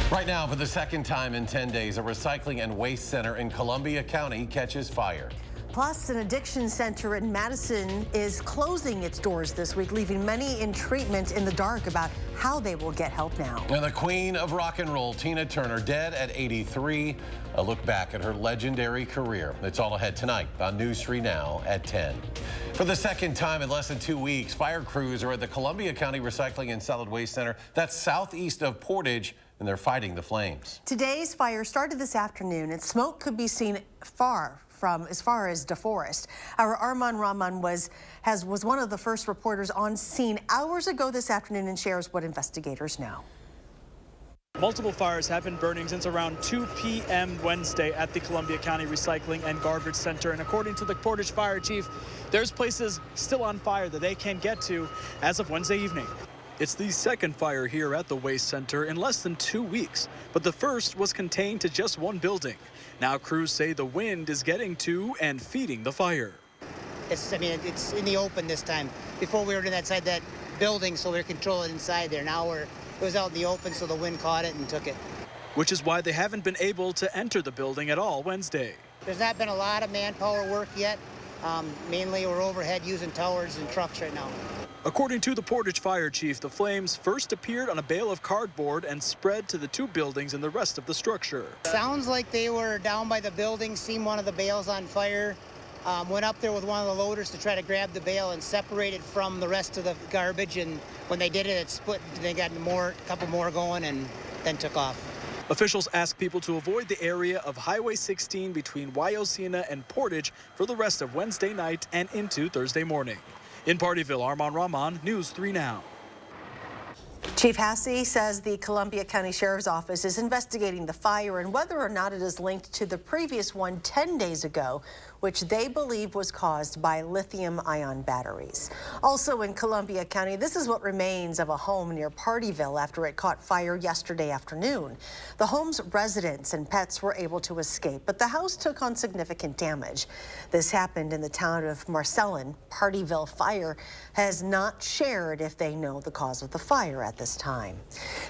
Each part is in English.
Right now, for the second time in 10 days, a recycling and waste center in Columbia County catches fire. Plus, an addiction center in Madison is closing its doors this week, leaving many in treatment in the dark about how they will get help now. And the queen of rock and roll, Tina Turner, dead at 83. A look back at her legendary career. It's all ahead tonight on News 3 Now at 10. For the second time in less than 2 weeks, fire crews are at the Columbia County Recycling and Solid Waste Center. That's southeast of Portage, and they're fighting the flames. Today's fire started this afternoon, and smoke could be seen far as far as DeForest. Our Armand Rahman was one of the first reporters on scene hours ago this afternoon and shares what investigators know. Multiple fires have been burning since around 2 p.m. Wednesday at the Columbia County Recycling and Garbage Center. And according to the Portage Fire Chief, there's places still on fire that they can't get to as of Wednesday evening. It's the second fire here at the Waste Center in less than 2 weeks, but the first was contained to just one building. Now crews say the wind is getting to and feeding the fire. It's in the open this time. Before we were in that building, so we were controlling inside there. Now it was out in the open, so the wind caught it and took it. Which is why they haven't been able to enter the building at all Wednesday. There's not been a lot of manpower work yet. Mainly we're overhead using towers and trucks right now. According to the Portage Fire Chief, the flames first appeared on a bale of cardboard and spread to the two buildings and the rest of the structure. Sounds like they were down by the building, seen one of the bales on fire, went up there with one of the loaders to try to grab the bale and separate it from the rest of the garbage, and when they did it, it split. They got a couple more going and then took off. Officials ask people to avoid the area of Highway 16 between Wyocena and Portage for the rest of Wednesday night and into Thursday morning. In Partyville, Armand Rahman, News 3 Now. Chief Hasse says the Columbia County Sheriff's Office is investigating the fire and whether or not it is linked to the previous one 10 days ago, which they believe was caused by lithium-ion batteries. Also in Columbia County, this is what remains of a home near Partyville after it caught fire yesterday afternoon. The home's residents and pets were able to escape, but the house took on significant damage. This happened in the town of Marcellin. Partyville Fire has not shared if they know the cause of the fire at this time.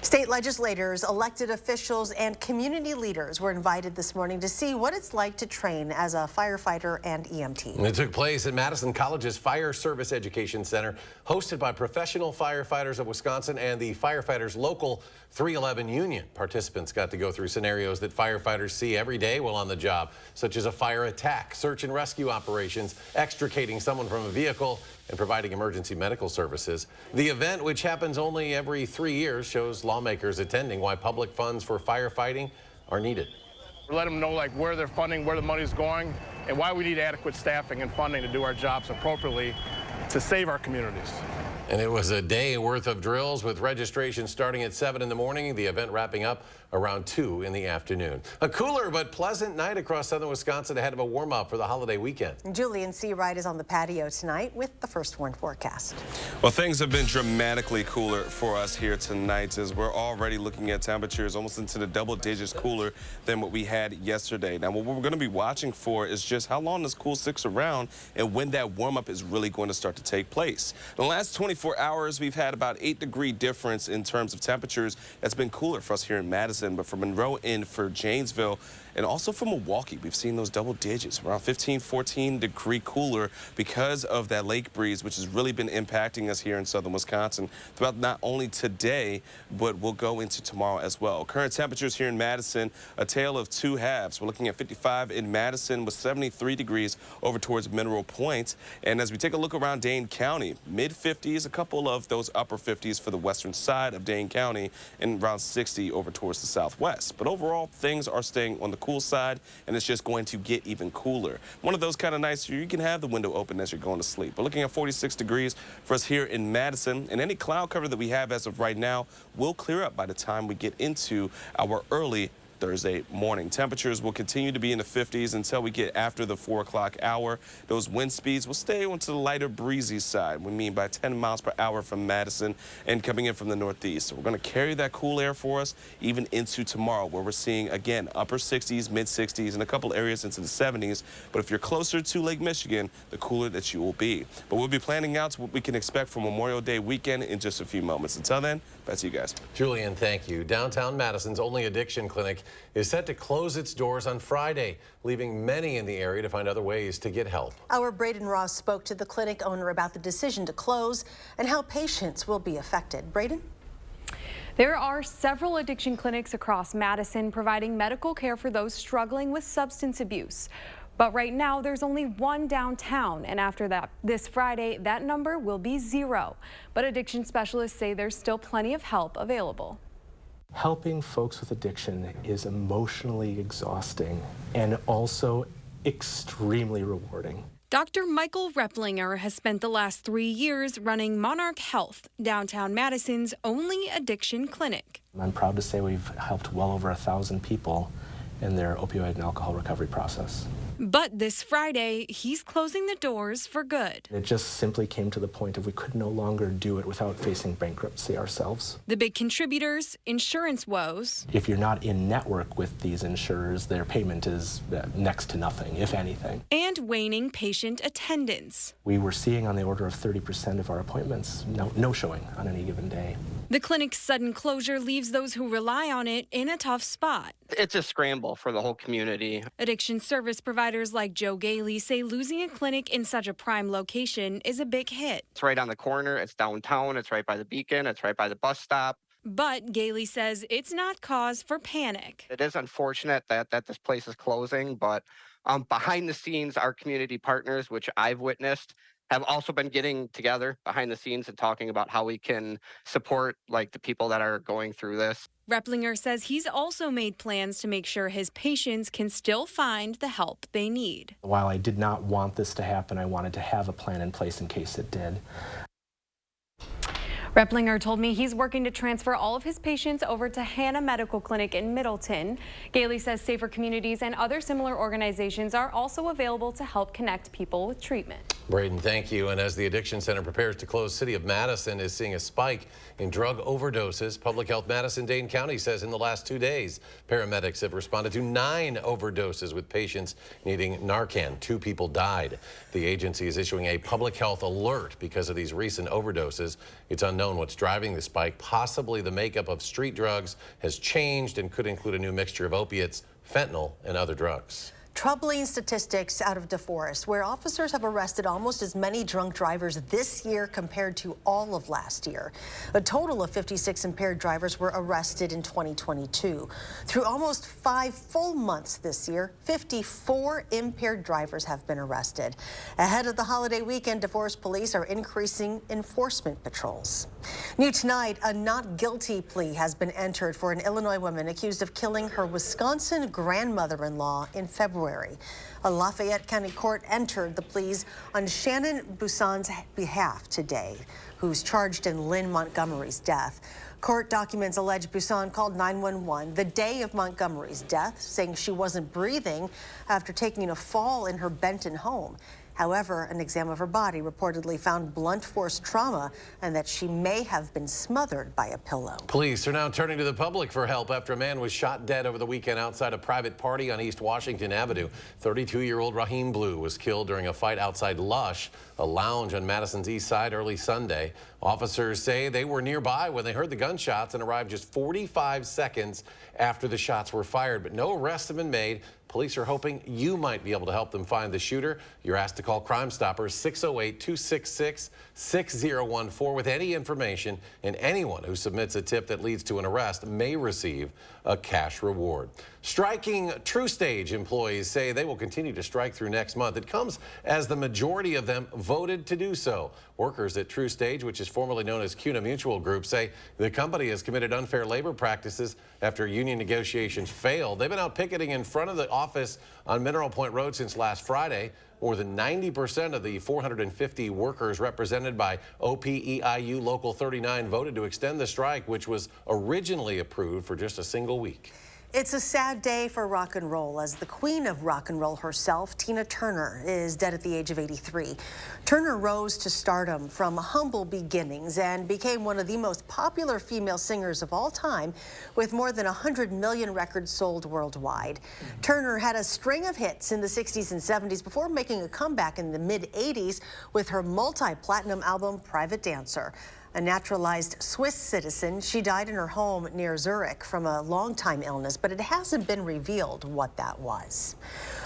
State legislators, elected officials, and community leaders were invited this morning to see what it's like to train as a firefighter and EMT. It took place at Madison College's Fire Service Education Center, hosted by professional firefighters of Wisconsin and the Firefighters Local 311 Union. Participants got to go through scenarios that firefighters see every day while on the job, such as a fire attack, search and rescue operations, extricating someone from a vehicle, and providing emergency medical services. The event, which happens only every 3 years, shows lawmakers attending why public funds for firefighting are needed. Let them know where they're funding, where the money's going, and why we need adequate staffing and funding to do our jobs appropriately to save our communities. And it was a day worth of drills with registration starting at 7 in the morning, the event wrapping up around 2 in the afternoon. A cooler but pleasant night across southern Wisconsin ahead of a warm-up for the holiday weekend. Julian Seawright is on the patio tonight with the first warn forecast. Well, things have been dramatically cooler for us here tonight as we're already looking at temperatures almost into the double digits cooler than what we had yesterday. Now, what we're going to be watching for is just how long this cool sticks around and when that warm-up is really going to start to take place. In the last 24 hours, we've had about 8-degree difference in terms of temperatures. That's been cooler for us here in Madison. But for Monroe and for Janesville and also for Milwaukee, we've seen those double digits, around 15, 14-degree cooler because of that lake breeze, which has really been impacting us here in southern Wisconsin throughout not only today, but we'll go into tomorrow as well. Current temperatures here in Madison, a tale of two halves. We're looking at 55 in Madison with 73 degrees over towards Mineral Point. And as we take a look around Dane County, mid-50s, a couple of those upper 50s for the western side of Dane County, and around 60 over towards the southwest. But overall, things are staying on the cool side, and it's just going to get even cooler. One of those kind of nights you can have the window open as you're going to sleep. We're looking at 46 degrees for us here in Madison, and any cloud cover that we have as of right now will clear up by the time we get into our early Thursday morning. Temperatures will continue to be in the 50s until we get after the 4 o'clock hour. Those wind speeds will stay onto the lighter breezy side. We mean by 10 miles per hour from Madison and coming in from the northeast. So we're going to carry that cool air for us even into tomorrow, where we're seeing, again, upper 60s, mid 60s, and a couple areas into the 70s. But if you're closer to Lake Michigan, the cooler that you will be. But we'll be planning out what we can expect for Memorial Day weekend in just a few moments. Until then, back to you guys. Julian, thank you. Downtown Madison's only addiction clinic is set to close its doors on Friday, leaving many in the area to find other ways to get help. Our Braden Ross spoke to the clinic owner about the decision to close and how patients will be affected. Braden? There are several addiction clinics across Madison providing medical care for those struggling with substance abuse. But right now, there's only one downtown, and after that, this Friday, that number will be 0. But addiction specialists say there's still plenty of help available. Helping folks with addiction is emotionally exhausting and also extremely rewarding. Dr. Michael Replinger has spent the last 3 years running Monarch Health, downtown Madison's only addiction clinic. I'm proud to say we've helped well over 1,000 people in their opioid and alcohol recovery process. But this Friday, he's closing the doors for good. It just simply came to the point of we could no longer do it without facing bankruptcy ourselves. The big contributors, insurance woes. If you're not in network with these insurers, their payment is next to nothing, if anything. And waning patient attendance. We were seeing on the order of 30% of our appointments no showing on any given day. The clinic's sudden closure leaves those who rely on it in a tough spot. It's a scramble for the whole community. Addiction service providers like Joe Gailey say losing a clinic in such a prime location is a big hit. It's right on the corner, it's downtown, it's right by the Beacon, it's right by the bus stop. But Gailey says it's not cause for panic. It is unfortunate that this place is closing, but behind the scenes, our community partners, which I've witnessed, have also been getting together behind the scenes and talking about how we can support the people that are going through this. Replinger says he's also made plans to make sure his patients can still find the help they need. While I did not want this to happen, I wanted to have a plan in place in case it did. Replinger told me he's working to transfer all of his patients over to Hannah Medical Clinic in Middleton. Gailey says Safer Communities and other similar organizations are also available to help connect people with treatment. Braden, thank you. And as the Addiction Center prepares to close, City of Madison is seeing a spike in drug overdoses. Public Health Madison-Dane County says in the last 2 days, paramedics have responded to 9 overdoses with patients needing Narcan. 2 people died. The agency is issuing a public health alert because of these recent overdoses. It's unknown what's driving the spike. Possibly the makeup of street drugs has changed and could include a new mixture of opiates, fentanyl, and other drugs. Troubling statistics out of DeForest, where officers have arrested almost as many drunk drivers this year compared to all of last year. A total of 56 impaired drivers were arrested in 2022. Through almost 5 full months this year, 54 impaired drivers have been arrested. Ahead of the holiday weekend, DeForest police are increasing enforcement patrols. New tonight, a not guilty plea has been entered for an Illinois woman accused of killing her Wisconsin grandmother-in-law in February. A Lafayette County court entered the pleas on Shannon Busson's behalf today, who's charged in Lynn Montgomery's death. Court documents allege Busson called 911 the day of Montgomery's death, saying she wasn't breathing after taking a fall in her Benton home. However, an exam of her body reportedly found blunt force trauma and that she may have been smothered by a pillow. Police are now turning to the public for help after a man was shot dead over the weekend outside a private party on East Washington Avenue. 32-year-old Raheem Blue was killed during a fight outside Lush, a lounge on Madison's east side, early Sunday. Officers say they were nearby when they heard the gunshots and arrived just 45 seconds after the shots were fired, but no arrests have been made. Police are hoping you might be able to help them find the shooter. You're asked to call Crime Stoppers 608-266-6014 with any information, and anyone who submits a tip that leads to an arrest may receive a cash reward. Striking TruStage employees say they will continue to strike through next month. It comes as the majority of them voted to do so. Workers at TruStage, which is formerly known as CUNA Mutual Group, say the company has committed unfair labor practices after union negotiations failed. They've been out picketing in front of the office on Mineral Point Road since last Friday. More than 90% of the 450 workers represented by OPEIU Local 39 voted to extend the strike, which was originally approved for just a single week. It's a sad day for rock and roll as the queen of rock and roll herself, Tina Turner, is dead at the age of 83. Turner rose to stardom from humble beginnings and became one of the most popular female singers of all time, with more than 100 million records sold worldwide. Turner had a string of hits in the 60s and 70s before making a comeback in the mid-80s with her multi-platinum album Private Dancer. A naturalized Swiss citizen, she died in her home near Zurich from a long-time illness, but it hasn't been revealed what that was.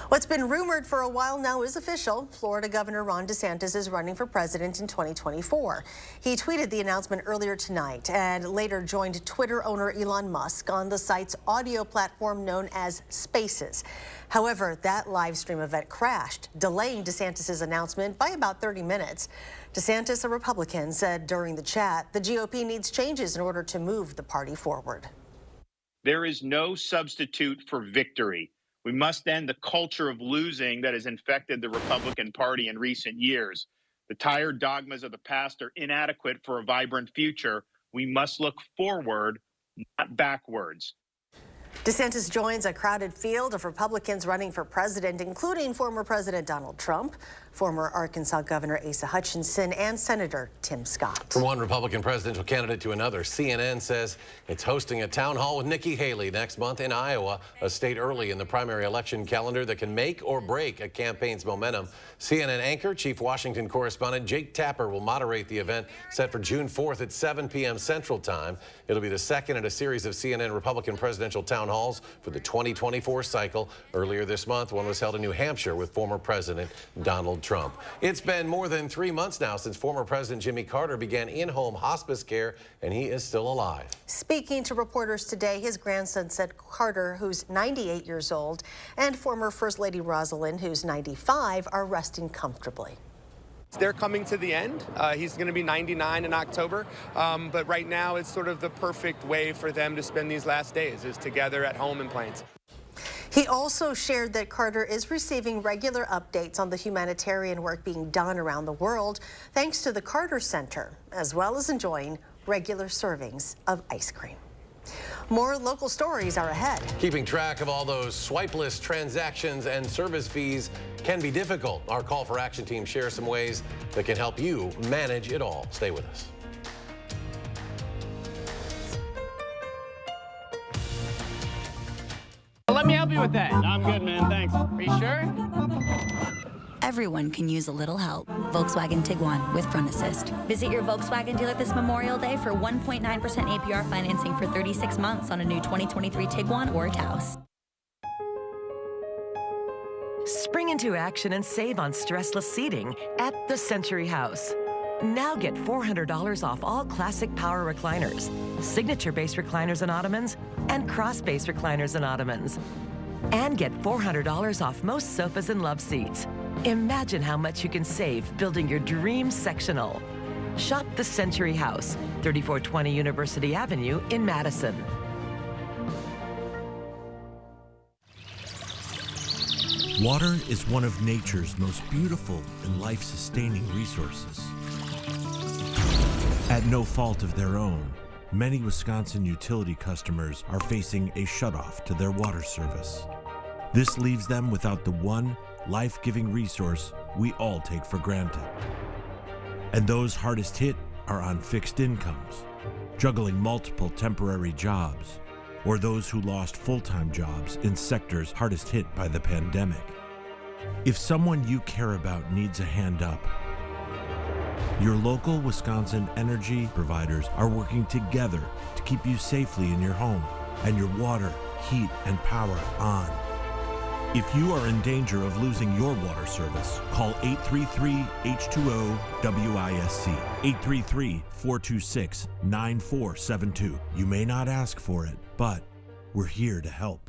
What's been rumored for a while now is official. Florida Governor Ron DeSantis is running for president in 2024. He tweeted the announcement earlier tonight and later joined Twitter owner Elon Musk on the site's audio platform known as Spaces. However, that live stream event crashed, delaying DeSantis' announcement by about 30 minutes. DeSantis, a Republican, said during the chat, the GOP needs changes in order to move the party forward. There is no substitute for victory. We must end the culture of losing that has infected the Republican Party in recent years. The tired dogmas of the past are inadequate for a vibrant future. We must look forward, not backwards. DeSantis joins a crowded field of Republicans running for president, including former President Donald Trump, former Arkansas Governor Asa Hutchinson, and Senator Tim Scott. From one Republican presidential candidate to another, CNN says it's hosting a town hall with Nikki Haley next month in Iowa, a state early in the primary election calendar that can make or break a campaign's momentum. CNN anchor, Chief Washington correspondent Jake Tapper will moderate the event set for June 4th at 7 p.m. Central Time. It'll be the second in a series of CNN Republican presidential town halls for the 2024 cycle. Earlier this month, one was held in New Hampshire with former President Donald Trump. It's been more than 3 months now since former President Jimmy Carter began in-home hospice care, and he is still alive. Speaking to reporters today, his grandson said Carter, who's 98 years old, and former First Lady Rosalind, who's 95, are resting comfortably. They're coming to the end. He's going to be 99 in October, but right now it's sort of the perfect way for them to spend these last days, is together at home in Plains. He also shared that Carter is receiving regular updates on the humanitarian work being done around the world thanks to the Carter Center, as well as enjoying regular servings of ice cream. More local stories are ahead. Keeping track of all those swipeless transactions and service fees can be difficult. Our Call for Action team shares some ways that can help you manage it all. Stay with us. Let me help you with that. I'm good, man. Thanks. Are you sure? Everyone can use a little help. Volkswagen Tiguan with Front Assist. Visit your Volkswagen dealer this Memorial Day for 1.9% APR financing for 36 months on a new 2023 Tiguan or Taos. Spring into action and save on stressless seating at the Century House. Now get $400 off all classic power recliners, signature-based recliners and ottomans, and cross-based recliners and ottomans. And get $400 off most sofas and love seats. Imagine how much you can save building your dream sectional. Shop the Century House, 3420 University Avenue in Madison. Water is one of nature's most beautiful and life-sustaining resources. At no fault of their own, many Wisconsin utility customers are facing a shutoff to their water service. This leaves them without the one life-giving resource we all take for granted. And those hardest hit are on fixed incomes, juggling multiple temporary jobs, or those who lost full-time jobs in sectors hardest hit by the pandemic. If someone you care about needs a hand up, your local Wisconsin energy providers are working together to keep you safely in your home and your water, heat, and power on. If you are in danger of losing your water service, call 833-H2O-WISC, 833-426-9472. You may not ask for it, but we're here to help.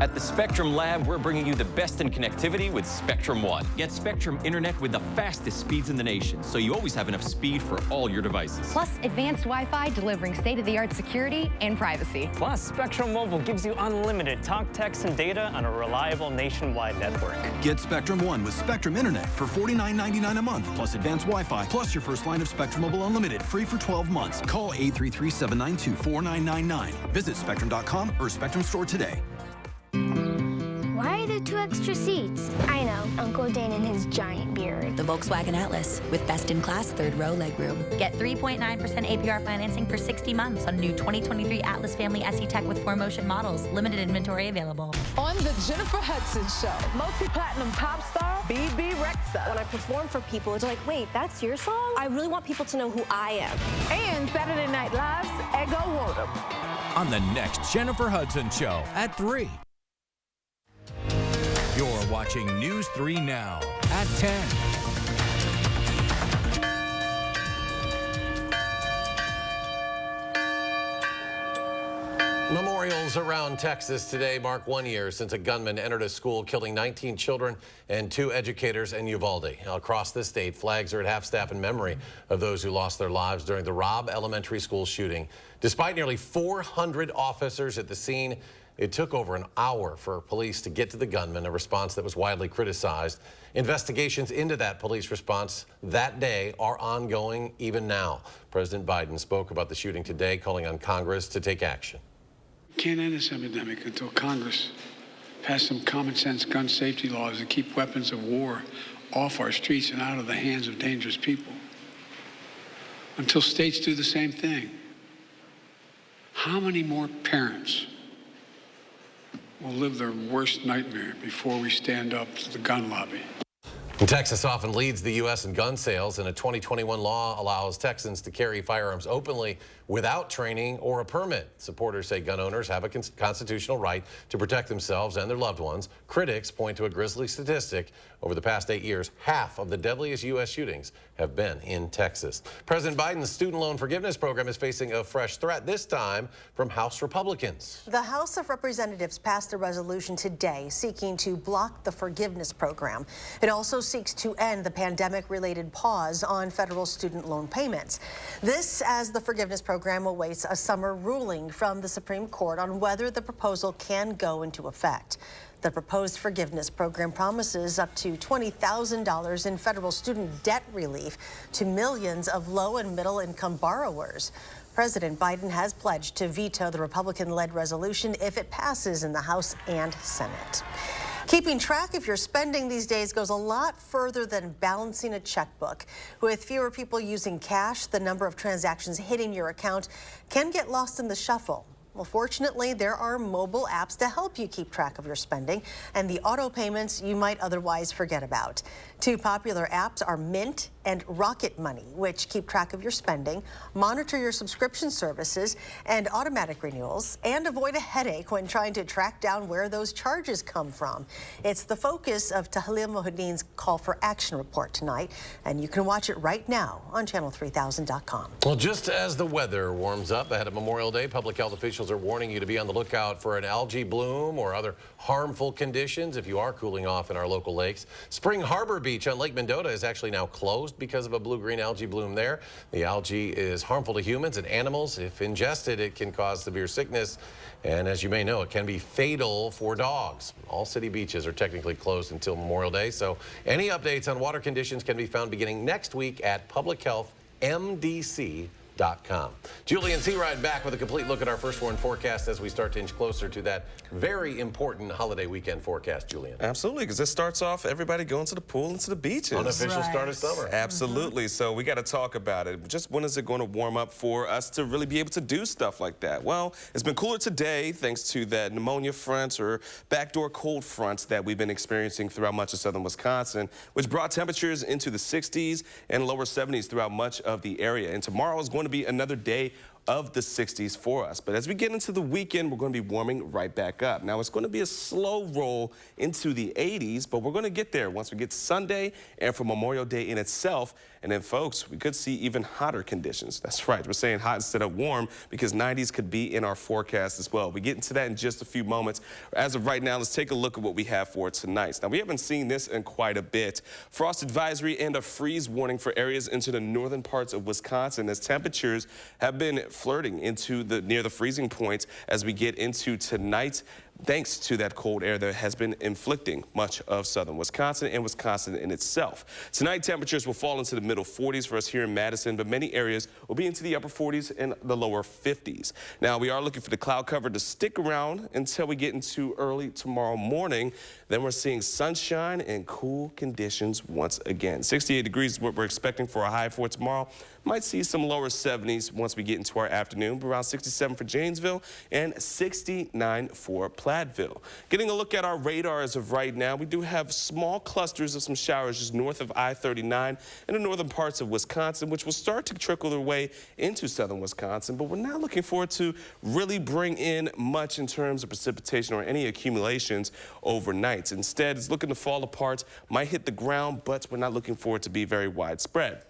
At the Spectrum Lab, we're bringing you the best in connectivity with Spectrum One. Get Spectrum Internet with the fastest speeds in the nation, so you always have enough speed for all your devices. Plus, advanced Wi-Fi delivering state-of-the-art security and privacy. Plus, Spectrum Mobile gives you unlimited talk, text, and data on a reliable nationwide network. Get Spectrum One with Spectrum Internet for $49.99 a month, plus advanced Wi-Fi, plus your first line of Spectrum Mobile Unlimited, free for 12 months. Call 833-792-4999. Visit Spectrum.com or Spectrum Store today. Why are there 2 extra seats? I know, Uncle Dan and his giant beard. The Volkswagen Atlas with best-in-class third-row legroom. Get 3.9% APR financing for 60 months on new 2023 Atlas Family SE Tech with 4Motion models. Limited inventory available. On the Jennifer Hudson Show, multi-platinum pop star BB Rexa. When I perform for people, it's like, wait, that's your song? I really want people to know who I am. And Saturday Night Live's Ego Wodum. On the next Jennifer Hudson Show at 3. You're watching News 3 Now at 10. Memorials around Texas today mark 1 year since a gunman entered a school, killing 19 children and 2 educators in Uvalde. Across the state, flags are at half-staff in memory of those who lost their lives during the Robb Elementary School shooting. Despite nearly 400 officers at the scene, it took over an hour for police to get to the gunman, a response that was widely criticized. Investigations into that police response that day are ongoing even now. President Biden spoke about the shooting today, calling on Congress to take action. We can't end this epidemic until Congress passed some common sense gun safety laws that keep weapons of war off our streets and out of the hands of dangerous people. Until states do the same thing. How many more parents will live their worst nightmare before we stand up to the gun lobby? Texas often leads the U.S. in gun sales, and a 2021 law allows Texans to carry firearms openly without training or a permit. Supporters say gun owners have a constitutional right to protect themselves and their loved ones. Critics point to a grisly statistic. Over the past 8 years, half of the deadliest U.S. shootings have been in Texas. President Biden's student loan forgiveness program is facing a fresh threat, this time from House Republicans. The House of Representatives passed a resolution today seeking to block the forgiveness program. It also seeks to end the pandemic-related pause on federal student loan payments. This as the forgiveness program awaits a summer ruling from the Supreme Court on whether the proposal can go into effect. The proposed forgiveness program promises up to $20,000 in federal student debt relief to millions of low and middle income borrowers. President Biden has pledged to veto the Republican-led resolution if it passes in the House and Senate. Keeping track of your spending these days goes a lot further than balancing a checkbook. With fewer people using cash, the number of transactions hitting your account can get lost in the shuffle. Well, fortunately, there are mobile apps to help you keep track of your spending and the auto payments you might otherwise forget about. 2 popular apps are Mint and Rocket Money, which keep track of your spending, monitor your subscription services and automatic renewals, and avoid a headache when trying to track down where those charges come from. It's the focus of Tahlil Mohideen's Call for Action report tonight, and you can watch it right now on channel3000.com. Well, just as the weather warms up ahead of Memorial Day, public health officials are warning you to be on the lookout for an algae bloom or other harmful conditions if you are cooling off in our local lakes. Spring Harbor Beach on Lake Mendota is actually now closed because of a blue-green algae bloom there. The algae is harmful to humans and animals. If ingested, it can cause severe sickness. And as you may know, it can be fatal for dogs. All city beaches are technically closed until Memorial Day. So any updates on water conditions can be found beginning next week at publichealthmdc.com. Julian Searide back with a complete look at our first warn forecast as we start to inch closer to that very important holiday weekend forecast, Julian. Absolutely, because this starts off everybody going to the pool and to the beaches. Unofficial start of summer. Absolutely. So we got to talk about it. Just when is it going to warm up for us to really be able to do stuff like that? Well, it's been cooler today thanks to that pneumonia front or backdoor cold fronts that we've been experiencing throughout much of southern Wisconsin, which brought temperatures into the 60s and lower 70s throughout much of the area. And tomorrow is going to be another day of the 60s for us. But as we get into the weekend, we're going to be warming right back up. Now, it's going to be a slow roll into the 80s, but we're going to get there once we get to Sunday and for Memorial Day in itself. And then, folks, we could see even hotter conditions. That's right. We're saying hot instead of warm because 90s could be in our forecast as well. We get into that in just a few moments. As of right now, let's take a look at what we have for tonight. Now, we haven't seen this in quite a bit. Frost advisory and a freeze warning for areas into the northern parts of Wisconsin as temperatures have been flirting into near the freezing point as we get into tonight, thanks to that cold air that has been inflicting much of southern Wisconsin and Wisconsin in itself. Tonight, temperatures will fall into the middle 40s for us here in Madison, but many areas will be into the upper 40s and the lower 50s. Now, we are looking for the cloud cover to stick around until we get into early tomorrow morning. Then we're seeing sunshine and cool conditions once again. 68 degrees is what we're expecting for a high for tomorrow. Might see some lower 70s once we get into our afternoon, around 67 for Janesville and 69 for Platteville. Getting a look at our radar as of right now, we do have small clusters of some showers just north of I-39 in the northern parts of Wisconsin, which will start to trickle their way into southern Wisconsin, but we're not looking forward to really bring in much in terms of precipitation or any accumulations overnight. Instead, it's looking to fall apart, might hit the ground, but we're not looking for it to be very widespread.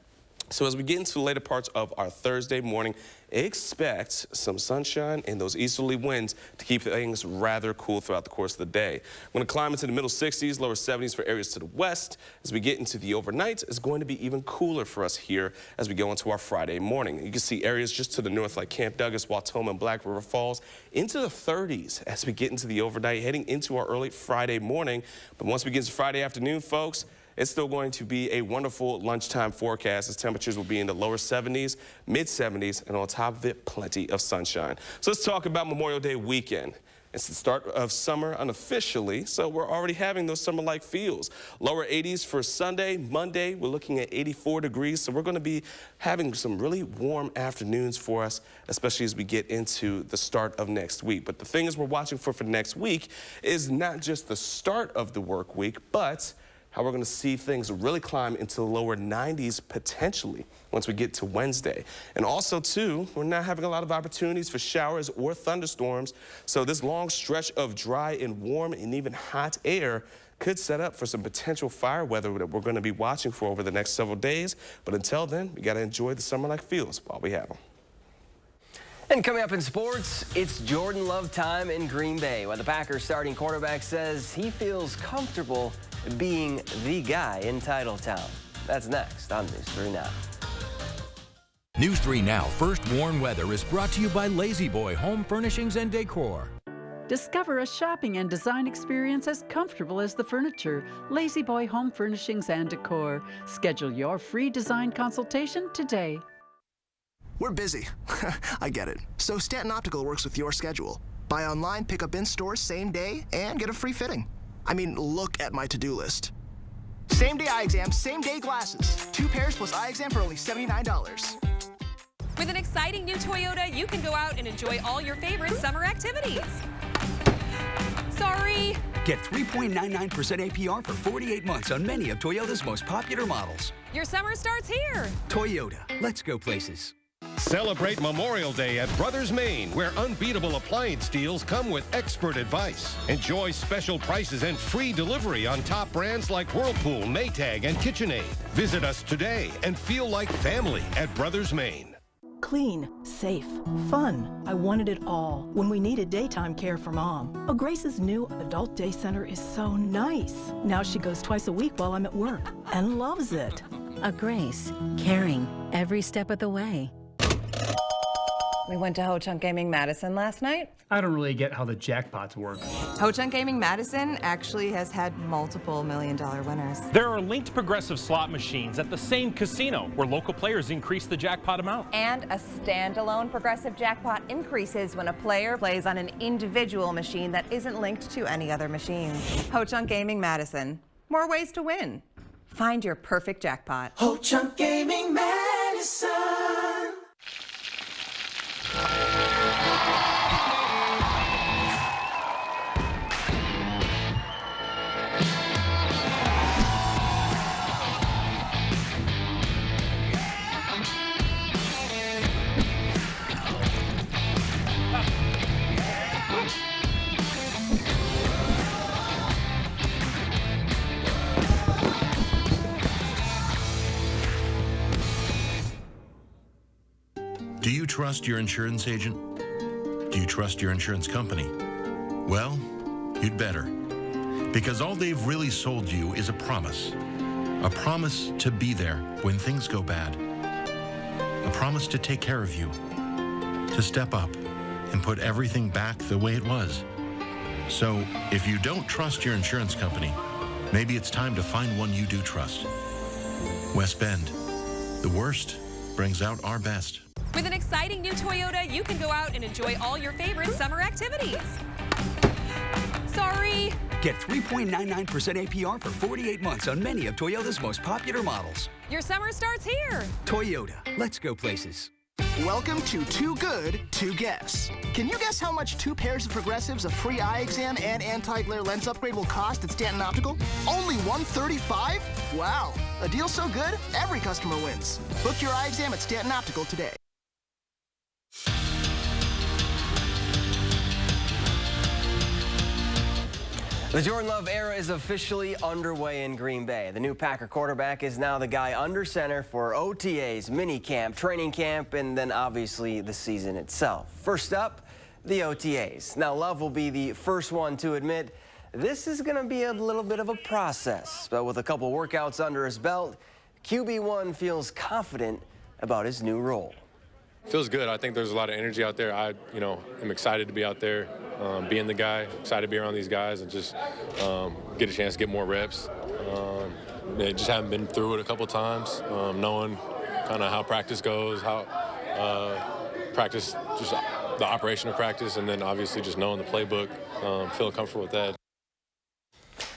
So as we get into the later parts of our Thursday morning, expect some sunshine and those easterly winds to keep things rather cool throughout the course of the day. We're going to climb into the middle 60s, lower 70s for areas to the west. As we get into the overnight, it's going to be even cooler for us here as we go into our Friday morning. You can see areas just to the north like Camp Douglas, Wautoma, and Black River Falls into the 30s as we get into the overnight, heading into our early Friday morning. But once we get to Friday afternoon, folks, it's still going to be a wonderful lunchtime forecast as temperatures will be in the lower 70s, mid 70s, and on top of it, plenty of sunshine. So let's talk about Memorial Day weekend. It's the start of summer unofficially, so we're already having those summer-like feels. Lower 80s for Sunday. Monday, we're looking at 84 degrees, so we're going to be having some really warm afternoons for us, especially as we get into the start of next week. But the thing is we're watching for next week is not just the start of the work week, but how we're going to see things really climb into the lower 90s potentially once we get to Wednesday. And also, too, we're not having a lot of opportunities for showers or thunderstorms, so this long stretch of dry and warm and even hot air could set up for some potential fire weather that we're going to be watching for over the next several days. But until then, we got to enjoy the summer-like feels while we have them. And coming up in sports, it's Jordan Love time in Green Bay, where the Packers starting quarterback says he feels comfortable being the guy in Titletown. That's next on News 3 Now. News 3 Now First Warn Weather is brought to you by Lazy Boy Home Furnishings and Decor. Discover a shopping and design experience as comfortable as the furniture. Lazy Boy Home Furnishings and Decor. Schedule your free design consultation today. We're busy. I get it. So Stanton Optical works with your schedule. Buy online, pick up in store same day, and get a free fitting. I mean, look at my to-do list. Same day eye exam, same day glasses. 2 pairs plus eye exam for only $79. With an exciting new Toyota, you can go out and enjoy all your favorite summer activities. Sorry. Get 3.99% APR for 48 months on many of Toyota's most popular models. Your summer starts here. Toyota, let's go places. Celebrate Memorial Day at Brothers Maine, where unbeatable appliance deals come with expert advice. Enjoy special prices and free delivery on top brands like Whirlpool, Maytag, and KitchenAid. Visit us today and feel like family at Brothers Maine. Clean, safe, fun. I wanted it all when we needed daytime care for Mom. Oh, Grace's new adult day center is so nice. Now she goes twice a week while I'm at work and loves it. A Grace, caring every step of the way. We went to Ho Chunk Gaming Madison last night. I don't really get how the jackpots work. Ho Chunk Gaming Madison actually has had multiple million-dollar winners. There are linked progressive slot machines at the same casino where local players increase the jackpot amount. And a standalone progressive jackpot increases when a player plays on an individual machine that isn't linked to any other machines. Ho Chunk Gaming Madison. More ways to win. Find your perfect jackpot. Ho Chunk Gaming Madison. trust your insurance agent? Do you trust your insurance company? Well, you'd better. Because all they've really sold you is a promise. A promise to be there when things go bad. A promise to take care of you. To step up and put everything back the way it was. So, if you don't trust your insurance company, maybe it's time to find one you do trust. West Bend. The worst brings out our best. With an exciting new Toyota, you can go out and enjoy all your favorite summer activities. Sorry. Get 3.99% APR for 48 months on many of Toyota's most popular models. Your summer starts here. Toyota, let's go places. Welcome to Too Good to Guess. Can you guess how much 2 pairs of progressives, a free eye exam, and anti-glare lens upgrade will cost at Stanton Optical? Only $135? Wow, a deal so good, every customer wins. Book your eye exam at Stanton Optical today. The Jordan Love era is officially underway in Green Bay. The new Packer quarterback is now the guy under center for OTAs, minicamp, training camp, and then obviously the season itself. First up, the OTAs. Now, Love will be the first one to admit this is going to be a little bit of a process. But with a couple workouts under his belt, QB1 feels confident about his new role. Feels good. I think there's a lot of energy out there. I, am excited to be out there, being the guy, excited to be around these guys and just get a chance to get more reps. They just haven't been through it a couple times, knowing kind of how practice goes, how practice, just the operation of practice, and then obviously just knowing the playbook, feeling comfortable with that.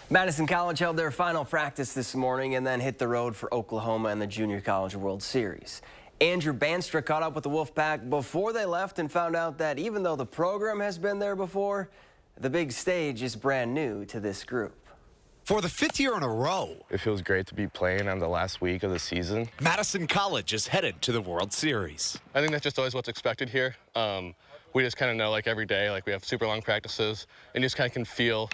Madison College held their final practice this morning and then hit the road for Oklahoma and the Junior College World Series. Andrew Banstra caught up with the Wolfpack before they left and found out that even though the program has been there before, the big stage is brand new to this group. For the 5th year in a row, It feels great to be playing on the last week of the season. Madison College is headed to the World Series. I think that's just always what's expected here. We just kind of know, every day, we have super long practices, and you just kind of can feel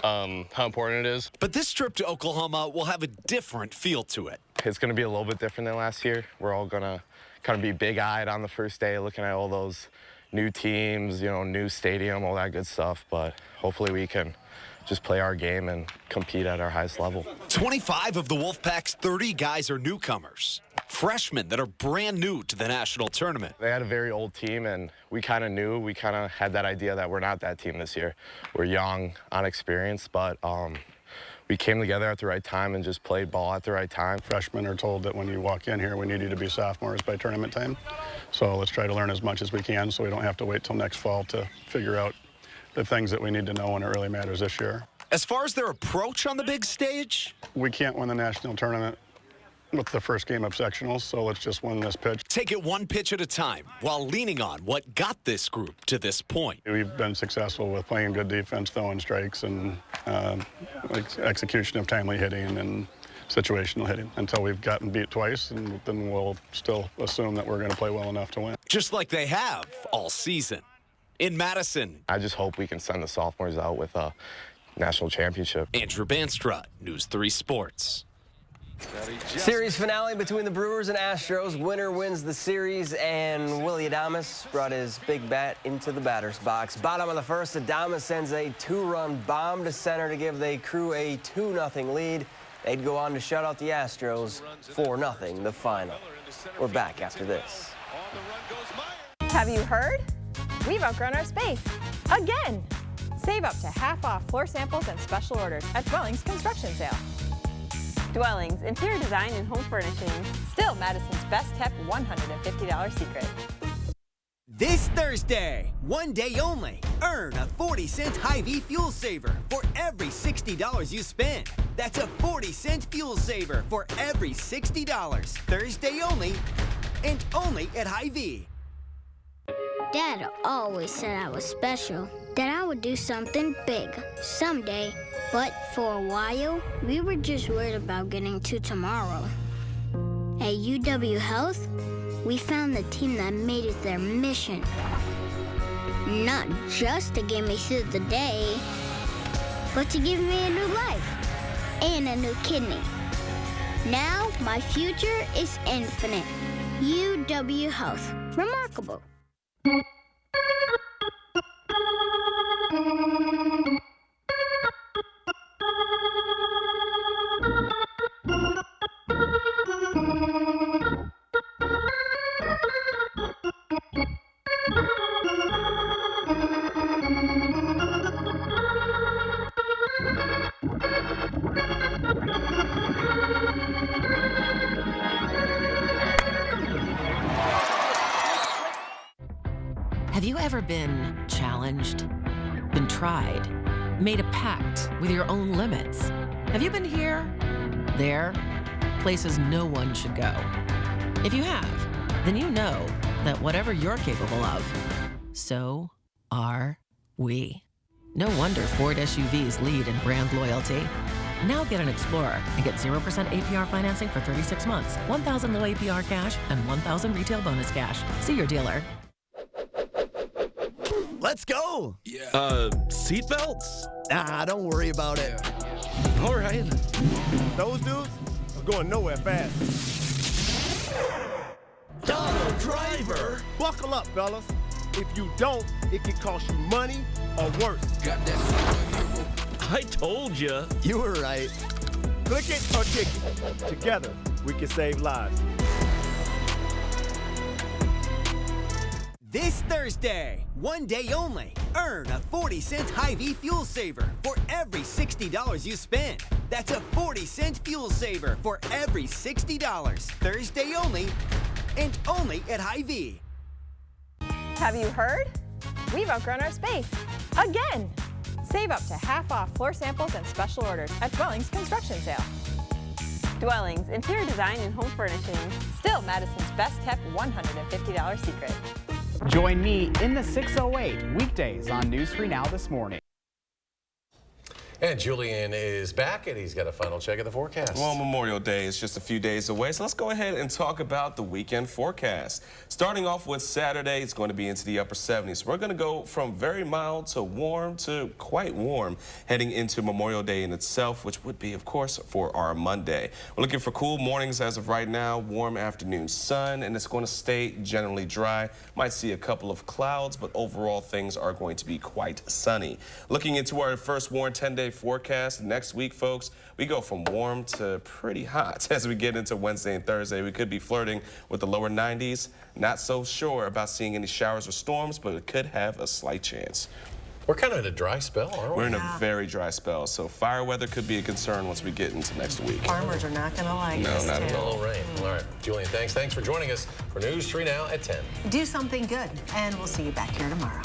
how important it is. But this trip to Oklahoma will have a different feel to it. It's going to be a little bit different than last year. We're all going to kind of be big-eyed on the first day, looking at all those new teams, new stadium, all that good stuff. But hopefully we can just play our game and compete at our highest level. 25 of the Wolfpack's 30 guys are newcomers, freshmen that are brand new to the national tournament. They had a very old team, and we kind of knew, we kind of had that idea that we're not that team this year. We're young, unexperienced, but we came together at the right time and just played ball at the right time. Freshmen are told that when you walk in here, we need you to be sophomores by tournament time. So let's try to learn as much as we can so we don't have to wait till next fall to figure out the things that we need to know when it really matters this year. As far as their approach on the big stage, we can't win the national tournament with the first game of sectionals, so let's just win this pitch. Take it one pitch at a time while leaning on what got this group to this point. We've been successful with playing good defense, throwing strikes, and execution of timely hitting and situational hitting until we've gotten beat twice, and then we'll still assume that we're going to play well enough to win. Just like they have all season. In Madison, I just hope we can send the sophomores out with a national championship. Andrew Banstra, News 3 Sports. Series finale between the Brewers and Astros. Winner wins the series, and Willie Adames brought his big bat into the batter's box. Bottom of the first, Adames sends a 2-run bomb to center to give the Crew a 2-0 lead. They'd go on to shut out the Astros 4-0 the final. We're back after this. Have you heard? We've outgrown our space. Again! Save up to half off floor samples and special orders at Dwellings Construction Sale. Dwellings, interior design and home furnishings. Still Madison's best kept $150 secret. This Thursday, one day only, earn a 40-cent Hy-Vee fuel saver for every $60 you spend. That's a 40-cent fuel saver for every $60. Thursday only, and only at Hy-Vee. Dad always said I was special, that I would do something big someday. But for a while, we were just worried about getting to tomorrow. At UW Health, we found the team that made it their mission. Not just to get me through the day, but to give me a new life and a new kidney. Now, my future is infinite. UW Health. Remarkable. Have you ever been challenged, been tried, made a pact with your own limits? Have you been here, there, places no one should go? If you have, then you know that whatever you're capable of, so are we. No wonder Ford SUVs lead in brand loyalty. Now get an Explorer and get 0% APR financing for 36 months, $1,000 low APR cash, and $1,000 retail bonus cash. See your dealer. Let's go. Seatbelts? Nah, don't worry about it. All right. Those dudes are going nowhere fast. Donald Driver. Buckle up, fellas. If you don't, it can cost you money or worse. Got that superhero. I told you. You were right. Click it or tick it. Together, we can save lives. This Thursday, one day only, earn a 40-cent Hy-Vee fuel saver for every $60 you spend. That's a 40-cent fuel saver for every $60. Thursday only, and only at Hy-Vee. Have you heard? We've outgrown our space. Again! Save up to half off floor samples and special orders at Dwellings Construction Sale. Dwellings, interior design and home furnishings. Still Madison's best kept $150 secret. Join me in the 608 weekdays on News 3 Now this morning. And Julian is back, and he's got a final check of the forecast. Well, Memorial Day is just a few days away, so let's go ahead and talk about the weekend forecast. Starting off with Saturday, it's going to be into the upper 70s. We're going to go from very mild to warm to quite warm heading into Memorial Day in itself, which would be, of course, for our Monday. We're looking for cool mornings as of right now, warm afternoon sun, and it's going to stay generally dry. Might see a couple of clouds, but overall things are going to be quite sunny. Looking into our first warm 10-day forecast next week, folks, we go from warm to pretty hot. As we get into Wednesday and Thursday, we could be flirting with the lower 90s. Not so sure about seeing any showers or storms, but it could have a slight chance. We're kind of in a dry spell, aren't we? We're in a very dry spell, so fire weather could be a concern once we get into next week. Farmers are not going to like this. No, not at all. All right. All right. Julian, thanks. Thanks for joining us for News 3 Now at 10. Do something good, and we'll see you back here tomorrow.